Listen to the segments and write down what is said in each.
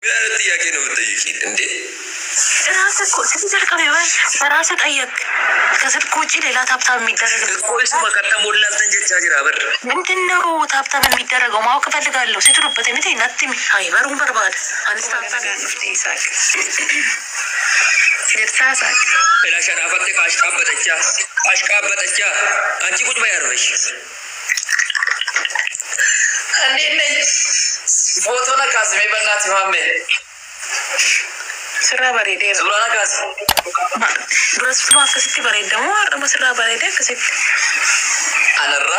ምን ጥያቄ ነው የምትጠይቂኝ እንዴ? ራስህ እኮ ስትዘልቅ ነው ራስህ ጠየቅ። ከስልክ ውጪ ሌላ ታብታብ የሚደረግ እኮ እሱ መከተ ሞላል ተንጀቻ ጅራ በር ምንድነው ታብታብ የሚደረገው ማወቅ እፈልጋለሁ። ስትሉበት ምት ናትሚ አይበሩን በርባድ አንስ ታብታብ ንፍቴ ይሳቅ ይርሳሳቅ ሌላ ሸራፈት አሽቃበጠቻ አንቺ ቁጭ በያርበሽ እንዴት ነኝ? ፎቶ ነካስ በእናትህ ማሜ ስራ በሬዴ ሱራ ነካስ ድረስ ማከስቲ በሬድ ደግሞ አረመ ስራ በሬዴ ከሰክ አነራ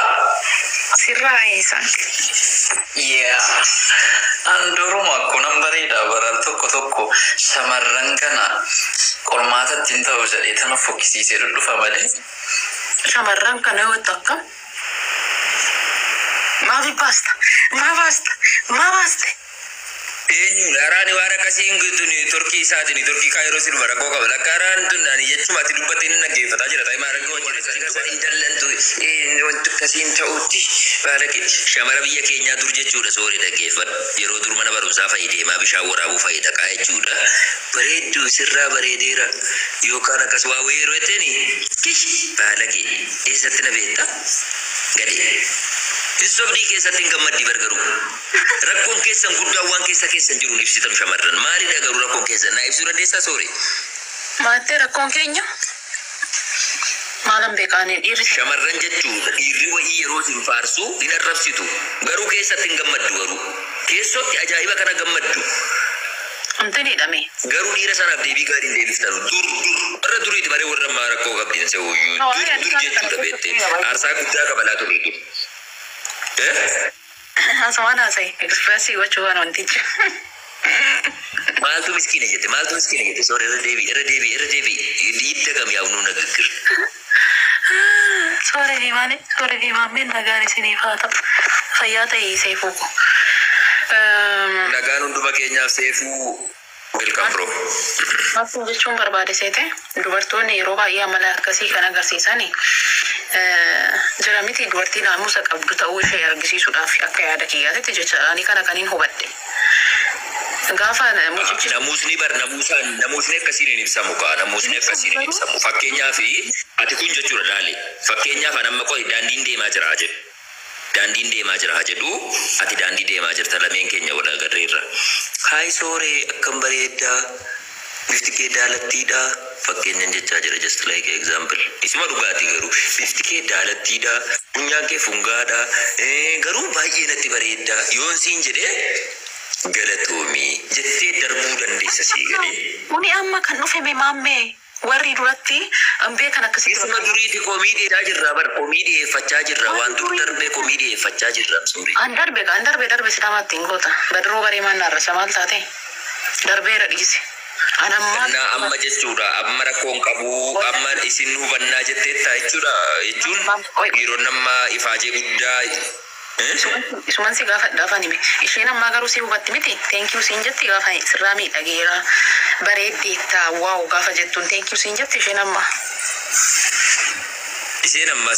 ስራ አይሳቅ ያ አንዶሮ ማኮ ነምበሬዳ በራል ቶኮ ሸመረንከና ቆርማተት እንተው ጀ የተነፎክሲ ሲሩዱ ፈመደ ሸመረንከና ወጣካ ማባስታ Eenyu dharaan waara kasiin gutuni Turkii isaatini Turkii Kaayiroo sin barakoo qaba lakkaaraan tunnaan jechumaatti dubbatte inni naggeeffataa jira ta'e maaragoo jira kan jallantu wanti kasiin ta'utti baalaqe shamara biyya keenyaa dur jechuudha soori dhaggeeffadhu yeroo dur mana barumsaa fayyadamaa bishaan waraabuu fayyadamaa jechuudha bareedduu sirraa bareedeera yookaan akkas waa weeroo etteni baalaqe eessatti na beekta gadee Isobdi keessatti gammaddi bargaru rakkoon keessan guddaa waan keessan jiru ibsitan shamarran maali dhagaru rakkoon keessan na ibsu dandeessa soore maatte rakkoon keenya maalan beekaane dhiirri shamarran jechuun dhiirri wayii yeroo sin faarsu hin arrabsitu garuu keessatti gammaddu garuu keessotti ajaa'iba kana gammaddu amtani dhame garuu dhiira sanaaf deebii gaarii deebiftan dur duriiti bare warra maarakkoo qabdin se'ooyyuu dur jechuudha beette aarsaa guddaa qabalaatu beeku Asmana say express what you want on teacher. Maltu miskine jette sorry era devi idda gam yaawnu nagir sorry vi mame nagani sini fata fayata yi sefuko naganu nduma kenya sefu welcome bro afu jechuun barbaade seete dubartoonni yeroo baay'ee amala akkasii kan agarsiisani Jaramiti dubartii naamusa qabdu ta'uu ishee argisiisuudhaaf akka yaada kiyyaatti jecha ani kana kaniin hubadhe. Gaafa namusni akkasiin hin ibsamu kaa namusni akkasiin hin ibsamu fakkeenyaaf ati kun jechuudha laali fakkeenyaaf anamma qoy daandiin deemaa jira jedhu ati daandii deemaa jirta lameen keenya wal agarreerra. Haay sooree akkam bareeddaa bifti kee daalattiidha fakkeenyan jechaa jira just like example isuma dhugaati garuu bifti kee daalattiidha funyaan kee fungaadha garuu baay'ee natti bareedda yoon siin jedhee galatoomii jettee darbuu dandeessa sii galee uni amma kan dhufe maammee warri duratti ambee kan akkasitti isuma duriiti komiidiidhaa jirra bar komiidiyeeffachaa jirra waan dur darbee komiidiyeeffachaa jirra suuri an darbe sidamaatti hin goota badroo bareemaan naarrasa maal taate darbeera dhiise amma jechuudha amma rakkoon qabu amma isin hubannaa jetteetta jechuun yeroo nama ifaajee guddaa isuman si gaafa nime isheen amma garuu si hubatti miti thank you siin jetti gaafa sirraa miidhageera bareeddeetta waaw gaafa jettuun thank you siin jetti isheen amma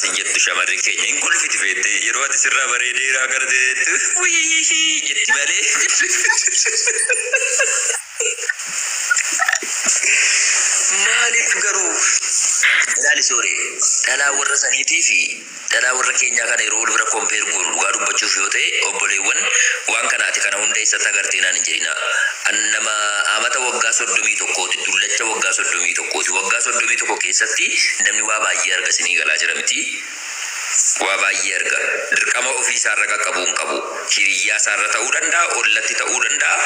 sin jettu shamarri keenya hin kolfiti feette yeroo ati sirraa bareedeera agarteettu jetti malee Maalif garuu ilaali soore dhalaa warra saniitii fi dhalaa warra keenyaa kana yeroo wal bira kompeer godhu dhugaa dubbachuuf yoo ta'e obboleewwan waan kanaati kana hunda isatti agartee naan hin jedhina nama amata waggaa 31 dullacha waggaa 31 waggaa 31 keessatti namni waa baay'ee arga sinii galaa jira miti waa baay'ee arga dirqama ofii isaarra qaqqabuun qabu hiriyyaa isaarra ta'uu danda'a ollatti ta'uu danda'a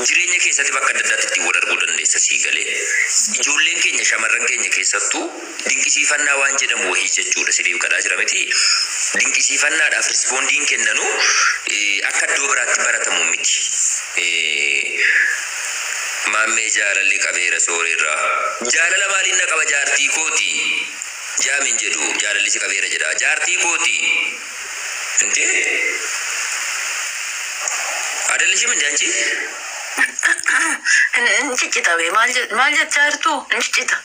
jireenya keessatti bakka adda addaatti wal arguu dandeessa sii galee ijoolleen keenya shamarran keenya keessattuu dinqisiifannaa waan jedhamu wahii jechuudha sileef kadhaa jira miti dinqisiifannaadhaaf rispoondiin kennanu akka iddoo biraatti baratamu miti maammee jaalalli qabeera sooreerraa jaalala maaliin na qaba jaartii kooti jaamin jedhu jaalalli si qabeera jedha jaartii kooti inte adalli shimin jaanchi Ncicita be mal jechartu ncicita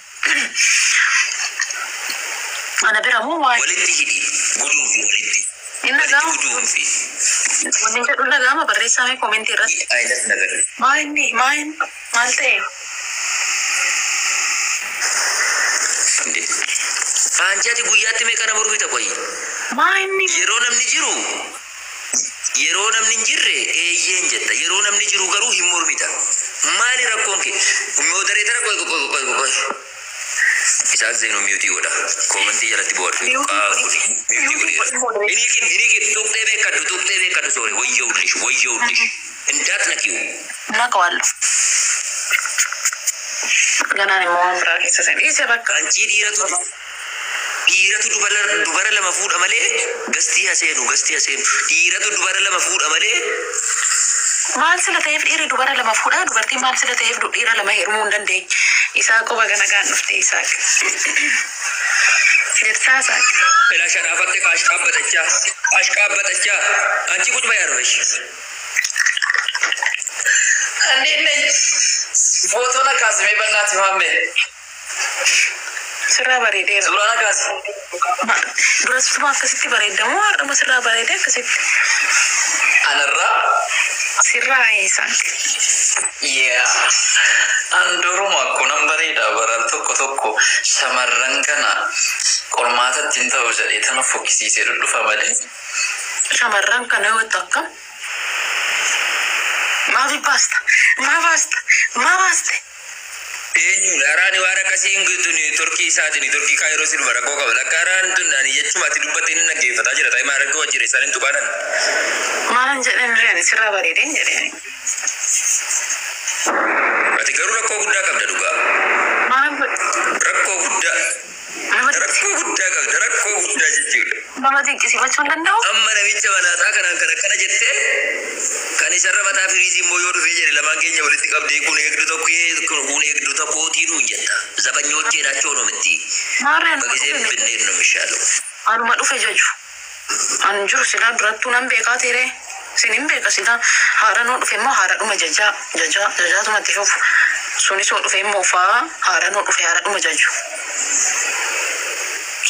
ana bira mu wai walitti hidi guduufi walitti inna guduufi Wanni jedhu dhaga'ama barreessamee koomentii irratti. Ayilas nagar. Maal ta'e? Anjati guyyaatti meeqa nama rubita qoyi? Yeroo namni jiru yeroo namni hin jirre eeyyeen jetta. Yeroo namni jiru garuu hin mormita. Maali rakkoon kee? Modereetara qoy. Isaak Zeenuu miyuutii godha. Koomentii jalatti bohaarsu. Miyuutii godheera. Inni tuqxee beekadhu soore. Wayyawullish. Indaat nakiyu. Naqawallu. Ganaan immoo waan biraa keessa seen. Isa bakka. Anjii dhiiratu dubara lama fuudha malee gastii haseenu. Dhiiratu dubara lama fuudha malee. Maal sila ta'eef dhiirri dubara lama fuudha? Dubartiin maal sila ta'eef dhiira lama heerumuu hin dandeenye? Isaa qoba ganagaan dhufte isaa. Jettaa isaa. Ila sharaafatte ashqaabbatachaa. Anchi kutu bayaarrash. Andiin footoo na kaasime bannaati maamme. Sirraa bareedee. Suuraa na kaasi. Durasituma akkasitti bareedamoo har'ama sirraa bareedee akkasitti. Anarraa. Sirraa isaan. Andoruma kunan bareeda baral tokko shamarran kana qormaatatti hin ta'u jedhee tana fokkisiisee dhufa malee. Shamarran kana yoo takka. Maa baaste. Eenyu araani waan akkasiin guutuun Turkii isaatiin Turkii Kaayiroo silma rakkoo qaba. Lakkaaraan tunnaani jechumaatti dubbattee inni naggeeffataa jira. Ta'ee maal rakkoo wajjire isaan hin tuqaanan. Maalan jedhan reeni sirraa bareedeen jedheen. Ati garuu rakkoo guddaa qabda dhugaa. Maalan godhe? Rakkoo guddaa qabda. Rakkoo guddaa jechuudha. Nama dinqisiifachuu hin danda'u? Amma namicha malaataa kanaan kan akkana jettee kan isarra mataa firiizii immoo yoo dhufee jedhe lamaan keenya walitti qabdee kun eegdu tokkootiin hin jetta. Zabanyochee naachoo nomitti. Maarreen. Bagisee binneer nomishaalu. Anuma dhufe jaju. An jiru silaa durattuu nan beekaa tere. Sinin beeka silaa haadha noo dhufe immoo haadhadhuma jajaatu fufu. Sunis yoo dhufe immoo faa haadha noo dhufe haadhadhuma jaju.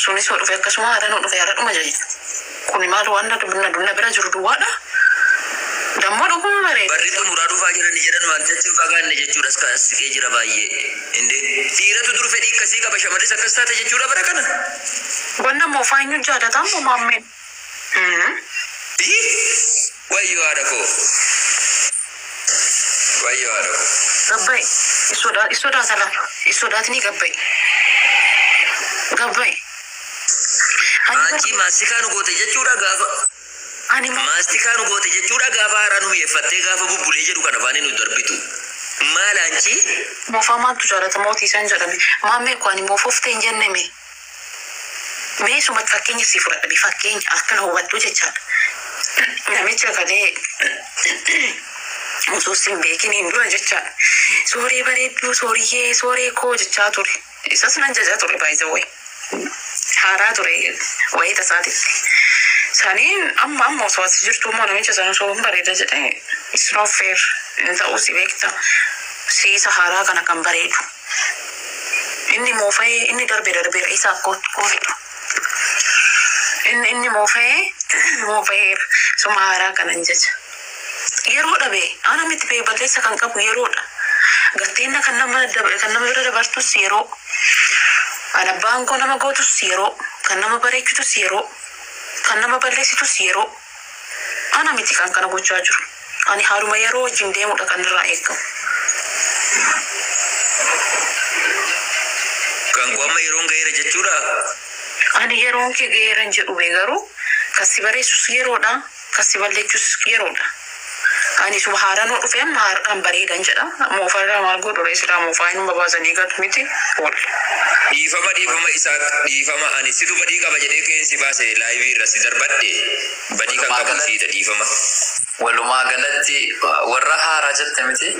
Sunis yoo dhufe akkasuma haadha noo dhufe haadhadhuma jaju. Kuni maal waan dunna bira jiru duwwaadha. Dammoo dhuguma bareeda. Barri xumuraa dhufaa jirani jedhan waan jechuun fagaanne jechuudha as sikee jira baay'ee. Dhiiratu dur fedhii akkasii qaba shamarris akkas taate jechuudha bara kana. Wanna moo faayinyu jaalataa moo maammeen? Wayyoo haadha koo. Gabbai. Isodaata lafa. Isodaatni gabbai. Anchi maastikaa nu goote jechuudha gaafa. Maastikaa nu goote jechuudha gaafa haaraa nu mi'eeffattee gaafa bubbulee jedhu kan afaanii nu darbitu. Maal anchi? Moofaa maaltu jaalata mootii isaan jedhame. Maammee koo ani moofoftee hin jenneme. Mee sumatti fakkeenya si fudhadha fakkeenya akkana hubadhu jechaadha. Namicha galee osoo sin beekin hin dura jechaadha. Sooree bareedduu sooree koo jechaa ture. Isas nan jajaa ture baay'ee. Haaraa ture wayii tasaatitti. Saniin amma osoo as jirtu immoo namicha sana osoo hin bareeda jedhee it's not fair hin ta'uu si beekta. Siisa haaraa kana kan bareedu. Inni moofa'ee inni darbeera isaa kootu. Inni moofa'eera suma haaraa kanan jecha. Yeroo dhabe ana miti bee balleessa kan qabu yeroodha. Gatteenna kan nama bira dabartus yeroo. Alabbaan koo nama gootus yeroo. Kan nama bareechitus yeroo. Kan nama balleessitus yeroo. Ana miti kan kana gochaa jiru. Ani haaluma yeroo wajjin deemudha kan irraa eegamu. Kan koo amma yeroon gaheera jechuudha. Ani yeroon kee gaheeran jedhu garuu kasi bareessus yeroodha. Kasi balleechus yeroodha. Ani suma haaraan dhufe amma haaraan bareedan jedha. Moofarraa maal godhu silaa moofaa inni babaasanii gatu miti. Dhiifama ani situ badii qaba jedhee keensi baase laayivii irra si darbadhe badii kan qabu siita dhiifama. Walumaa galatti warra haaraa jette miti.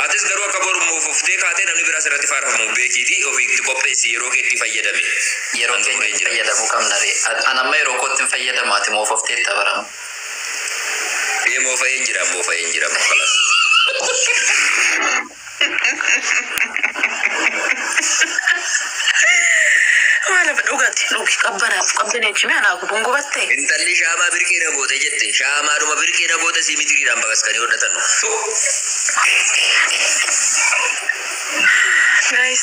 Atis garuu akka boru moofoftee kaatee namni biraa sirratti faarfamu beekiiti ofiitti qopheessi yeroo keetti fayyadame. Yeroo keetti fayyadamuu qabna ree. An amma yeroo kootti fayyadamaati moofoftee itti baramu. Moofa'een jira kalas. Maala dhugatti dhugi qabbanaaf ana gubuun gubatte. Intalli shaamaa birqee na goote jette. Shaamaadhuma birqee na goote simitiriidhaan baqaskanii hodhatan. Guys,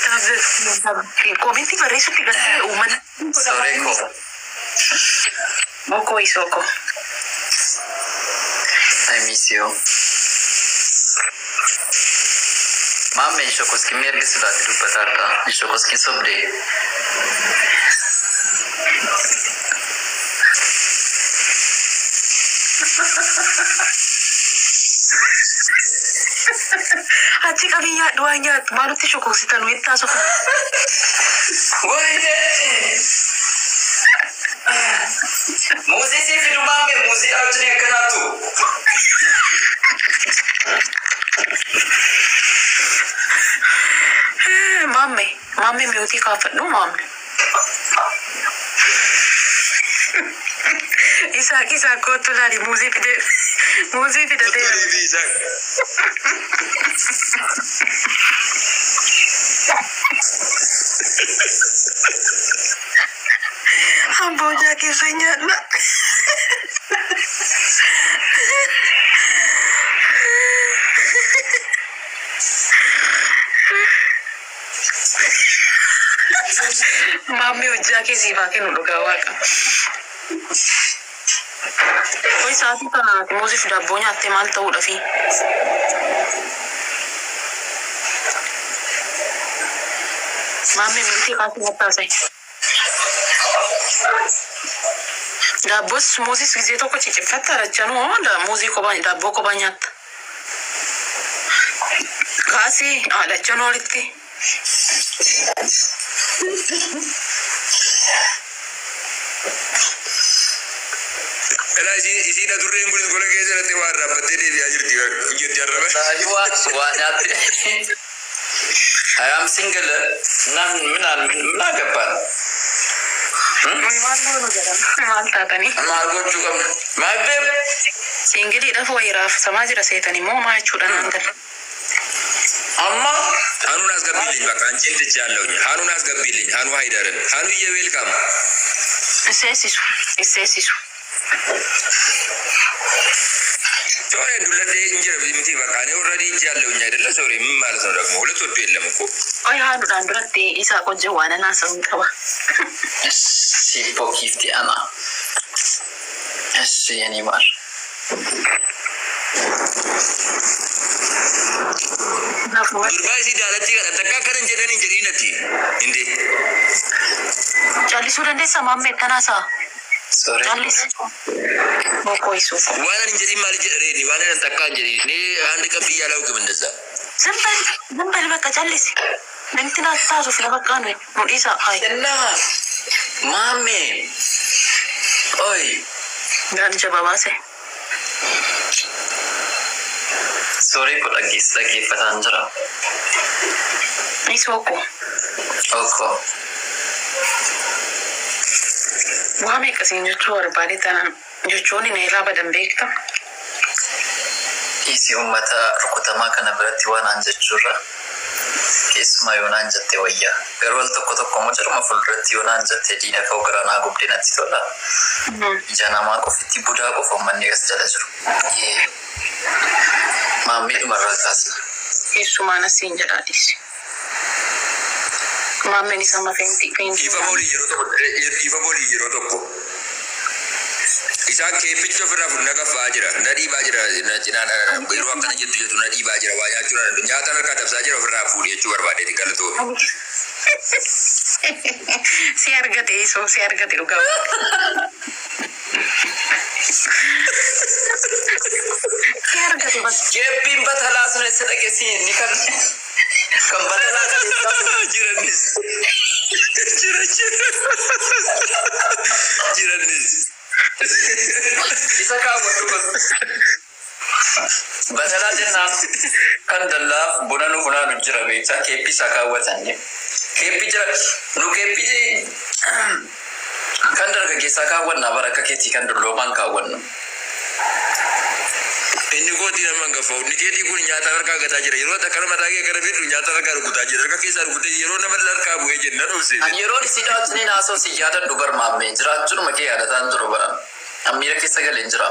commenti barreessutti gattee uummata. Soreko. Moko isoko. I miss you. Mama ishokoskin ebbisuudhaati dubbataarra. Ishokoskin sobdee. Achi qabiyyaa du'aa nyaatu maalutti shokositan wettaa sofa. Wayne! Muuzii si fidu maame muuzii ajjine akkanaatu. Mamme miutii kaafadhu mamme. Isaa kootu laali muuzii fidatee. Hamboja keessa nyaanna. Mamme hojjaa keessii baakee nu dhugaa waaqa. Koi saatii kanaati muuziif daabboo nyaattee maal ta'uudha fi. Mamme miitii kaasii mattaasee. Daabbos muuzis gisee tokko ciccifatta rachanuu muuzii daabboo kophaa nyaatta. Kaasii lachanuu olitti. Kana isiin adurreen kunis gola keessa irratti waan dhaabbattee deebi'aa jirti arraba. Waa nyaatti. I am single. Naa gabbaan. Maal goonu jedhama? Maal taatanii? Maal gochuu qabna? My babe. Singiliidhaaf wayiraaf samaa jira seetanii moo maa jechuudha naan gala. Amma Hanuun as gabbiilኝ በቃ አንቺን ትቻለሁኝ። ሀኑን አስገቢልኝ። ሀኑ ሃይደርን ሀኑዬ ዌልካም። Isseessisu. ሶሪ ዱለዴ እንጀራ ቢምቲ በቃ እኔ ኦልሬዲ ይጃለሁኝ አይደለ? ሶሪ ምን ማለት ነው ደግሞ? ሁለት ወዶ የለም እኮ Oi haadhuudhaan duratti isaa qojjee waan anaasa'uun qaba. si bokiifti ana. Essi yani var. ዱርባ ሲ ዳለቲ kana takka kanan jedhan hin jedhinati inde Callisuu dandeessaa maammee tanaasaa? Sorry. Callis. Mokoo isuuf. waan hin jedhin maal jedhreeni waan hin takka hin jedhin ne አንድ ቀን ብያለሁ ግን እንደዛ Zimbal bakka callisi. Namti naas taasuuf na bakkaan mudhiisa. Jenna. Mame. Oi. Gaan jaba baase. Sorry ko dhaggeeffataan jira. Isoko. Oko. Waa meeqasiin jechuu barbaade tanaan jechuun inni irraa badan beekta. Isi ummata rukutamaa kana biratti waan aan jechuurra keessumaa yoonaan jette wayyaa. Garuu al tokko mucaruma fuulduratti yoonaan jette diina ka'u garanaa gubdee natti tola. Ija namaa qofitti budaa qofa uummanni as jala jiru. Maammee dhumarraa kaasna. Keessumaan asiin jedhaadhis. Maammeen isa mafeentii ifa boolii yeroo tokko isaan keeppicha ofirraa fudhannaa qaffaa jira na dhiibaa jira na cinaan yeroo akkana jettu na dhiibaa jira waa nyaachuudhaan nyaata harkaa dabsaa jira ofirraa fuudhi jechuu barbaadeeti galatoome. Si argate isoo si argate dhugaa. Si argate bakka. Keeppiin batalaa sun eessa dhageessii ni kan batalaa kan jiranis isa kaawwatu batalaa jennaan kan dallaaf buna nu funaanu jira beektaa keeppi isaa kaawwatan keeppi jira nu keeppi kan dargaggeessaa kaawwannaa bara akka keetii kan dulloomaan kaawwannu. inni kooti nama hangafa nikeetii kun nyaata harkaa gataa jira yeroo takka nama taa'ee gara fiddu nyaata harkaa rukutaa jira harka keessaa rukutee yeroo nama harkaa bu'ee jenna dhoofse. Ani yeroo si daawwatanii naasoo si yaadadhu barmaammee jiraachuun makee yaadataan jiru baran. Ammiira keessa galeen jira.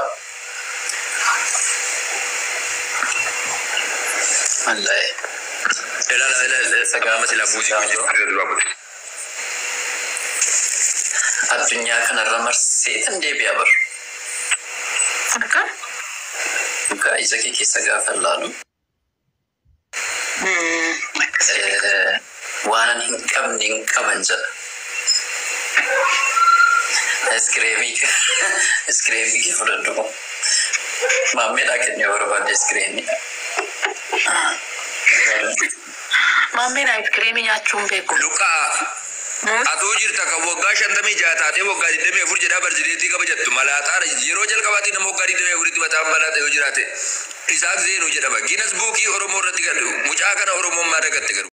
Wallahi. Sagama sila muuziqaa jiru. Addunyaa kanarra marseetan deebi'a bar. Akka? Dhugaa ija kee keessa gaafa laalu. Waan hin qabne hin qaban jedha. Iskreemii kee fudhadhu. Maammeedhaa kennee barbaade iskreemii. Maammeen iskreemii nyaachuun beeku. Luqaa. Atuu jirta kan waggaa 56 taatee waggaa 24 jedhaa barsiiseetii qaba jettu malaataa yeroo jalqabaatii nama waggaa 24tti mataan malaata yoo jiraate Isaak Zeenuu jedhama. Giinas buukii Oromoo irratti gadu mucaa kana Oromummaa dagatte garu.